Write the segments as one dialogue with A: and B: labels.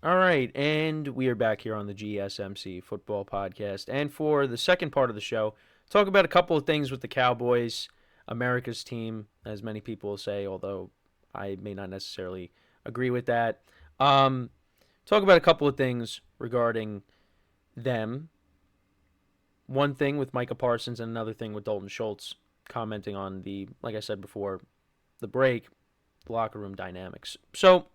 A: All right, and we are back here on the GSMC Football Podcast. And for the second part of the show, talk about a couple of things with the Cowboys, America's team, as many people will say, although I may not necessarily agree with that. Talk about a couple of things regarding them. One thing with Micah Parsons and another thing with Dalton Schultz commenting on the, like I said before, the break, the locker room dynamics. So,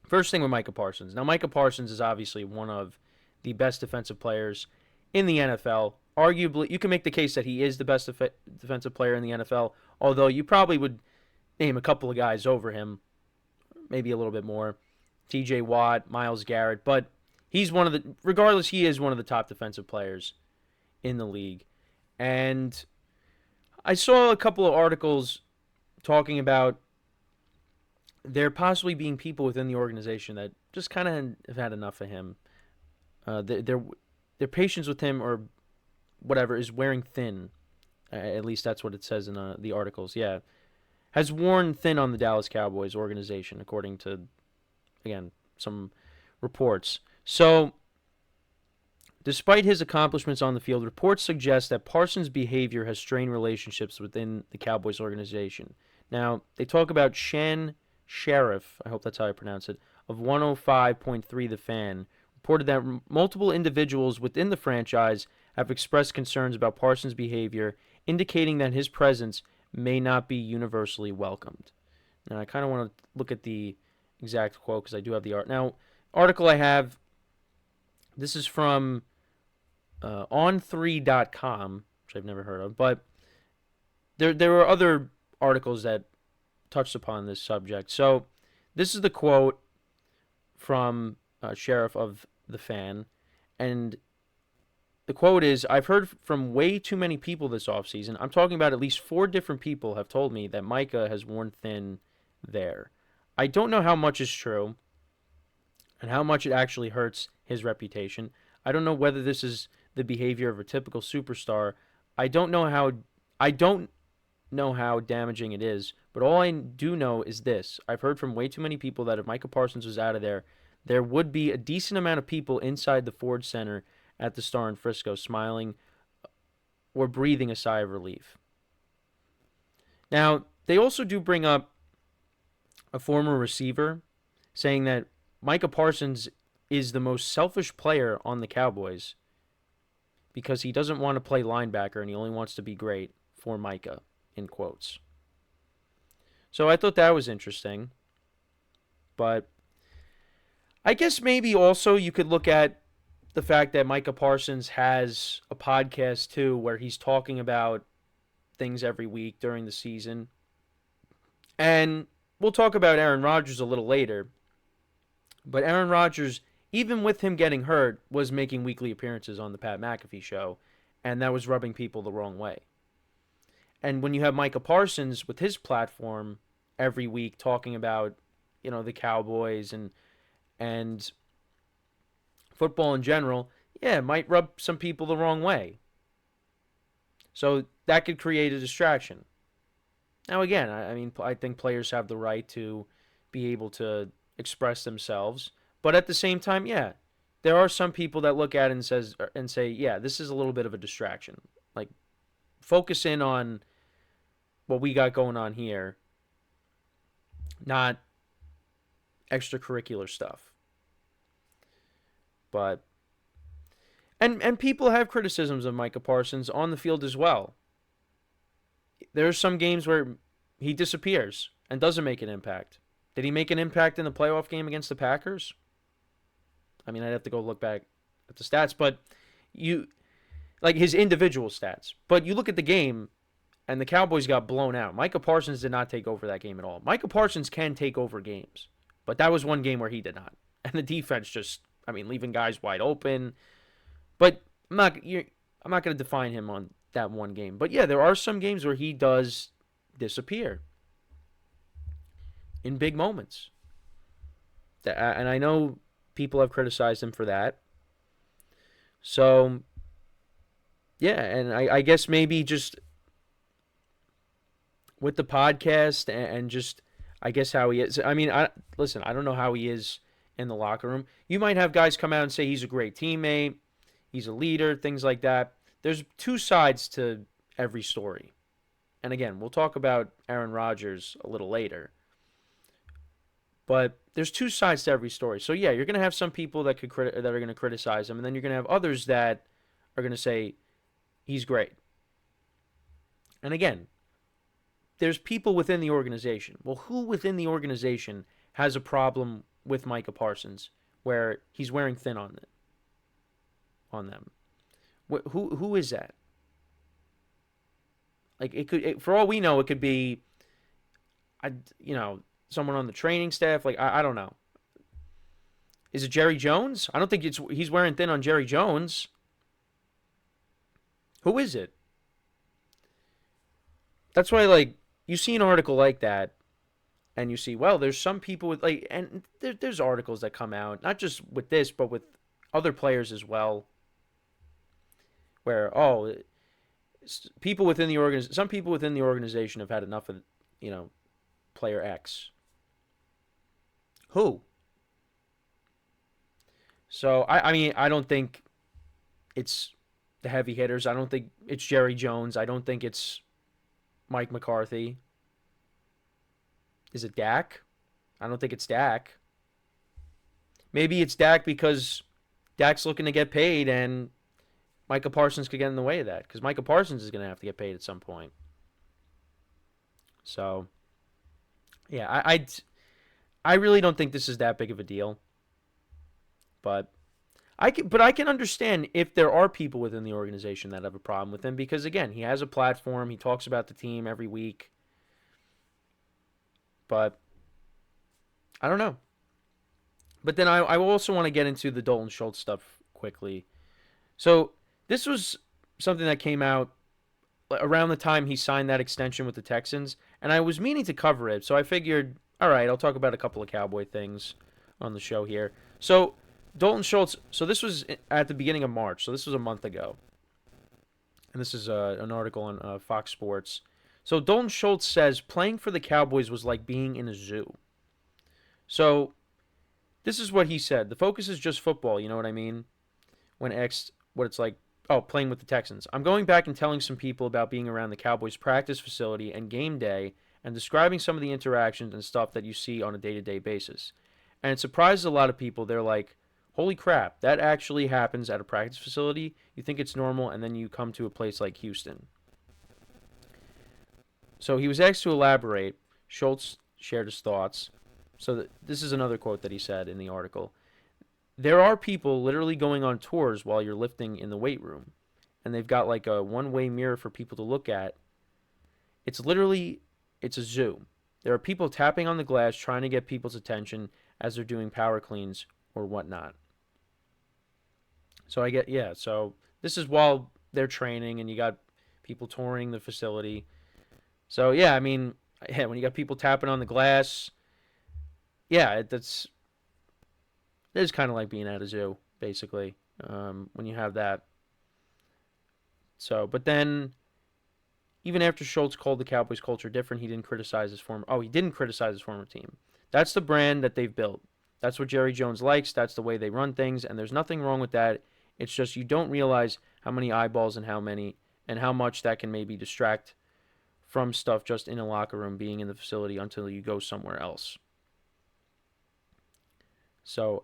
A: first thing with Micah Parsons. Now, Micah Parsons is obviously one of the best defensive players in the NFL. Arguably, you can make the case that he is the best defensive player in the NFL, although you probably would name a couple of guys over him, maybe a little bit more. TJ Watt, Myles Garrett, but regardless, he is one of the top defensive players in the league. And I saw a couple of articles talking about there possibly being people within the organization that just kind of have had enough of him. Their patience with him or whatever is wearing thin. At least that's what it says in the articles. Yeah, has worn thin on the Dallas Cowboys organization, according to, again, some reports. So, despite his accomplishments on the field, reports suggest that Parsons' behavior has strained relationships within the Cowboys organization. Now, they talk about Shan Sheriff, I hope that's how I pronounce it, of 105.3 The Fan, reported that multiple individuals within the franchise have expressed concerns about Parsons' behavior, indicating that his presence may not be universally welcomed. Now, I kind of want to look at the exact quote because I do have the article I have. This is from on3.com, which I've never heard of, but there were other articles that touched upon this subject. So this is the quote from Sheriff of the Fan, and the quote is, "I've heard from way too many people this offseason. I'm talking about at least 4 different people have told me that Micah has worn thin there. I don't know how much is true and how much it actually hurts his reputation. I don't know whether this is the behavior of a typical superstar. I don't know how damaging it is, but all I do know is this. I've heard from way too many people that if Micah Parsons was out of there, there would be a decent amount of people inside the Ford Center at the Star in Frisco smiling or breathing a sigh of relief." Now, they also do bring up a former receiver saying that Micah Parsons is the most selfish player on the Cowboys because he doesn't want to play linebacker and he only wants to be great for Micah, in quotes. So I thought that was interesting. But I guess maybe also you could look at the fact that Micah Parsons has a podcast too where he's talking about things every week during the season. And we'll talk about Aaron Rodgers a little later. But Aaron Rodgers, even with him getting hurt, was making weekly appearances on the Pat McAfee show, and that was rubbing people the wrong way. And when you have Micah Parsons with his platform every week talking about, the Cowboys and football in general, yeah, it might rub some people the wrong way. So that could create a distraction. Now, again, I think players have the right to be able to express themselves, but at the same time, yeah, there are some people that look at it and say, yeah, this is a little bit of a distraction. Like, focus in on what we got going on here, not extracurricular stuff. But and people have criticisms of Micah Parsons on the field as well. There are some games where he disappears and doesn't make an impact. Did he make an impact in the playoff game against the Packers? I'd have to go look back at the stats, but his individual stats. But you look at the game, and the Cowboys got blown out. Micah Parsons did not take over that game at all. Micah Parsons can take over games, but that was one game where he did not. And the defense just, leaving guys wide open. But I'm not going to define him on that one game. But yeah, there are some games where he does disappear in big moments. And I know people have criticized him for that. So, yeah, and I guess maybe just with the podcast and just, I guess, how he is. I don't know how he is in the locker room. You might have guys come out and say he's a great teammate, he's a leader, things like that. There's two sides to every story. And again, we'll talk about Aaron Rodgers a little later. But there's two sides to every story. So yeah, you're going to have some people that that are going to criticize him, and then you're going to have others that are going to say he's great. And again, there's people within the organization. Well, who within the organization has a problem with Micah Parsons where he's wearing thin on them? Who is that? Like for all we know, it could be, someone on the training staff. Like I don't know. Is it Jerry Jones? I don't think he's wearing thin on Jerry Jones. Who is it? That's why, like, you see an article like that, and you see, well, there's some people with, like, and there's articles that come out, not just with this, but with other players as well, where, some people within the organization have had enough of, player X. Who? So, I mean, I don't think it's the heavy hitters. I don't think it's Jerry Jones. I don't think it's Mike McCarthy. Is it Dak? I don't think it's Dak. Maybe it's Dak because Dak's looking to get paid and Micah Parsons could get in the way of that because Micah Parsons is going to have to get paid at some point. So, yeah, I really don't think this is that big of a deal. But I can understand if there are people within the organization that have a problem with him because, again, he has a platform. He talks about the team every week. But I don't know. But then I also want to get into the Dalton Schultz stuff quickly. So this was something that came out around the time he signed that extension with the Texans, and I was meaning to cover it. So I figured, all right, I'll talk about a couple of Cowboy things on the show here. So Dalton Schultz, so this was at the beginning of March, so this was a month ago. And this is an article on Fox Sports. So Dalton Schultz says playing for the Cowboys was like being in a zoo. So this is what he said. The focus is just football, you know what I mean? When asked what it's like, playing with the Texans. I'm going back and telling some people about being around the Cowboys practice facility and game day and describing some of the interactions and stuff that you see on a day-to-day basis. And it surprises a lot of people. They're like, holy crap, that actually happens at a practice facility? You think it's normal, and then you come to a place like Houston. So he was asked to elaborate. Schultz shared his thoughts. So this is another quote that he said in the article. There are people literally going on tours while you're lifting in the weight room, and they've got like a one-way mirror for people to look at. It's a zoo. There are people tapping on the glass trying to get people's attention as they're doing power cleans or whatnot. So so this is while they're training and you got people touring the facility. So yeah, I mean, when you got people tapping on the glass, yeah, it's kind of like being at a zoo, basically, when you have that. So, but then, even after Schultz called the Cowboys culture different, he didn't criticize his former team. That's the brand that they've built. That's what Jerry Jones likes. That's the way they run things, and there's nothing wrong with that. It's just you don't realize how many eyeballs and how much that can maybe distract from stuff just in a locker room, being in the facility until you go somewhere else. So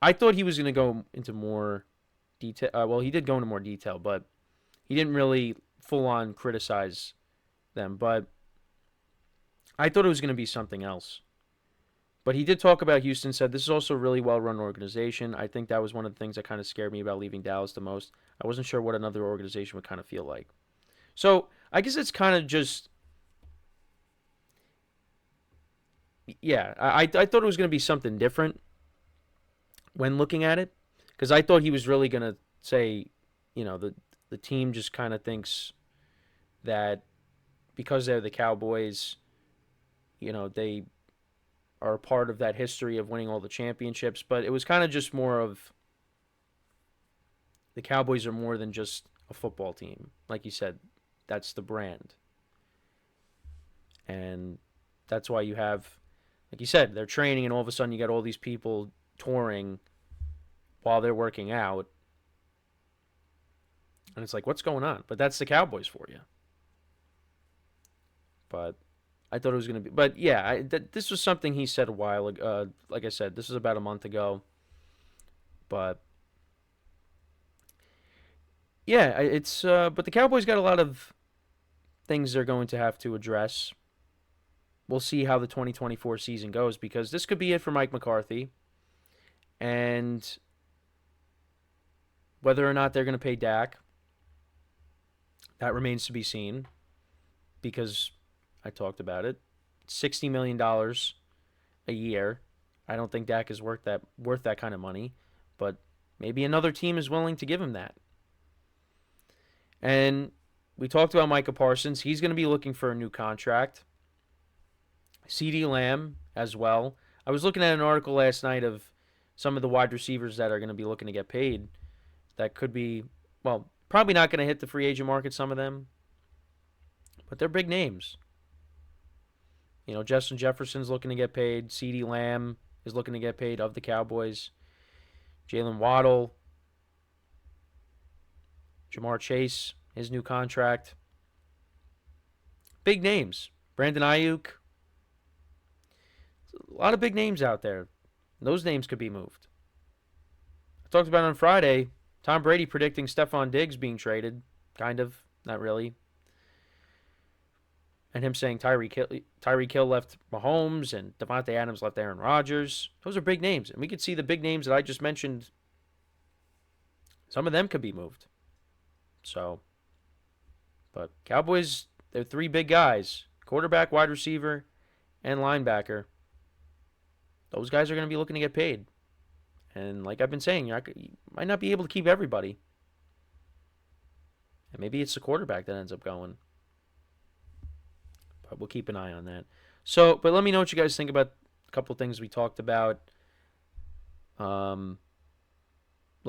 A: I thought he was going to go into more detail. Well, he did go into more detail, but he didn't really full-on criticize them. But I thought it was going to be something else. But he did talk about Houston, said this is also a really well-run organization. I think that was one of the things that kind of scared me about leaving Dallas the most. I wasn't sure what another organization would kind of feel like. So I guess it's kind of just, yeah, I thought it was going to be something different when looking at it, because I thought he was really going to say, the team just kind of thinks that because they're the Cowboys, they are a part of that history of winning all the championships. But it was kind of just more of the Cowboys are more than just a football team. Like you said, that's the brand. And that's why you have like you said, they're training, and all of a sudden you got all these people touring while they're working out. And it's like, what's going on? But that's the Cowboys for you. But I thought it was going to be. But yeah, this was something he said a while ago. Like I said, this was about a month ago. But yeah, it's. But the Cowboys got a lot of things they're going to have to address. We'll see how the 2024 season goes, because this could be it for Mike McCarthy. And whether or not they're going to pay Dak, that remains to be seen, because I talked about it. $60 million a year. I don't think Dak is worth that kind of money, but maybe another team is willing to give him that. And we talked about Micah Parsons. He's going to be looking for a new contract. CeeDee Lamb as well. I was looking at an article last night of some of the wide receivers that are going to be looking to get paid. That could be, well, probably not going to hit the free agent market, some of them. But they're big names. You know, Justin Jefferson's looking to get paid. CeeDee Lamb is looking to get paid of the Cowboys. Jalen Waddle. Jamar Chase, his new contract. Big names. Brandon Ayuk. A lot of big names out there. Those names could be moved. I talked about it on Friday. Tom Brady predicting Stephon Diggs being traded. Kind of. Not really. And him saying Tyreek Hill left Mahomes and Devontae Adams left Aaron Rodgers. Those are big names. And we could see the big names that I just mentioned. Some of them could be moved. So, but Cowboys, they're three big guys. Quarterback, wide receiver, and linebacker. Those guys are going to be looking to get paid. And like I've been saying, you might not be able to keep everybody. And maybe it's the quarterback that ends up going. But we'll keep an eye on that. So, but let me know what you guys think about a couple of things we talked about. Let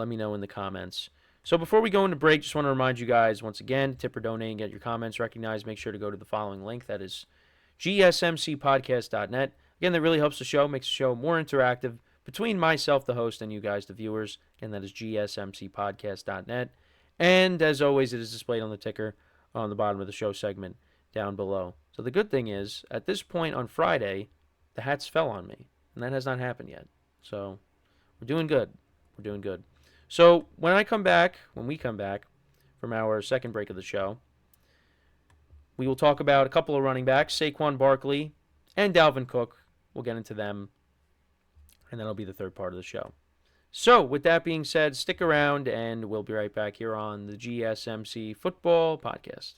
A: me know in the comments. So before we go into break, just want to remind you guys, once again, tip or donate and get your comments recognized. Make sure to go to the following link. That is GSMCPodcast.net. Again, that really helps the show, makes the show more interactive between myself, the host, and you guys, the viewers. Again, that is GSMCPodcast.net. And as always, it is displayed on the ticker on the bottom of the show segment down below. So the good thing is, at this point on Friday, the hats fell on me. And that has not happened yet. So we're doing good. We're doing good. So when we come back from our second break of the show, we will talk about a couple of running backs, Saquon Barkley and Dalvin Cook. We'll get into them, and that'll be the third part of the show. So with that being said, stick around, and we'll be right back here on the GSMC Football Podcast.